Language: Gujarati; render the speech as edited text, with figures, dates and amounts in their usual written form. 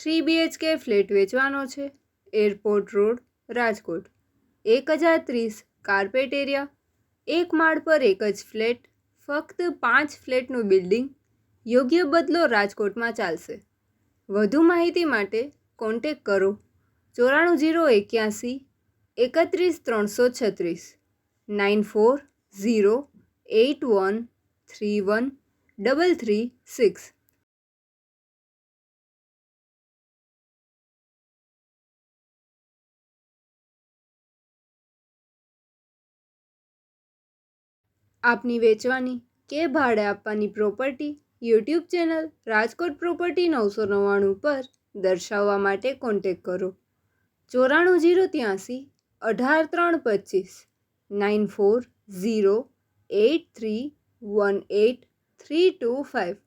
3 BHK ફ્લેટ વેચવાનો છે. Airport road, Rajkot. 1030 carpet area. એક માળ પર એક જ ફ્લેટ. ફક્ત 5 ફ્લેટનું બિલ્ડિંગ. યોગ્ય બદલો રાજકોટમાં ચાલશે. વધુ માહિતી માટે કોન્ટેક કરો 94 081 31 336 94 081 31 336. આપની વેચવાની કે ભાડે આપવાની property YouTube channel Rajkot property 999 પર દર્શાવવા માટે કોન્ટેક કરો 94 083 18 325 94 083 18 325.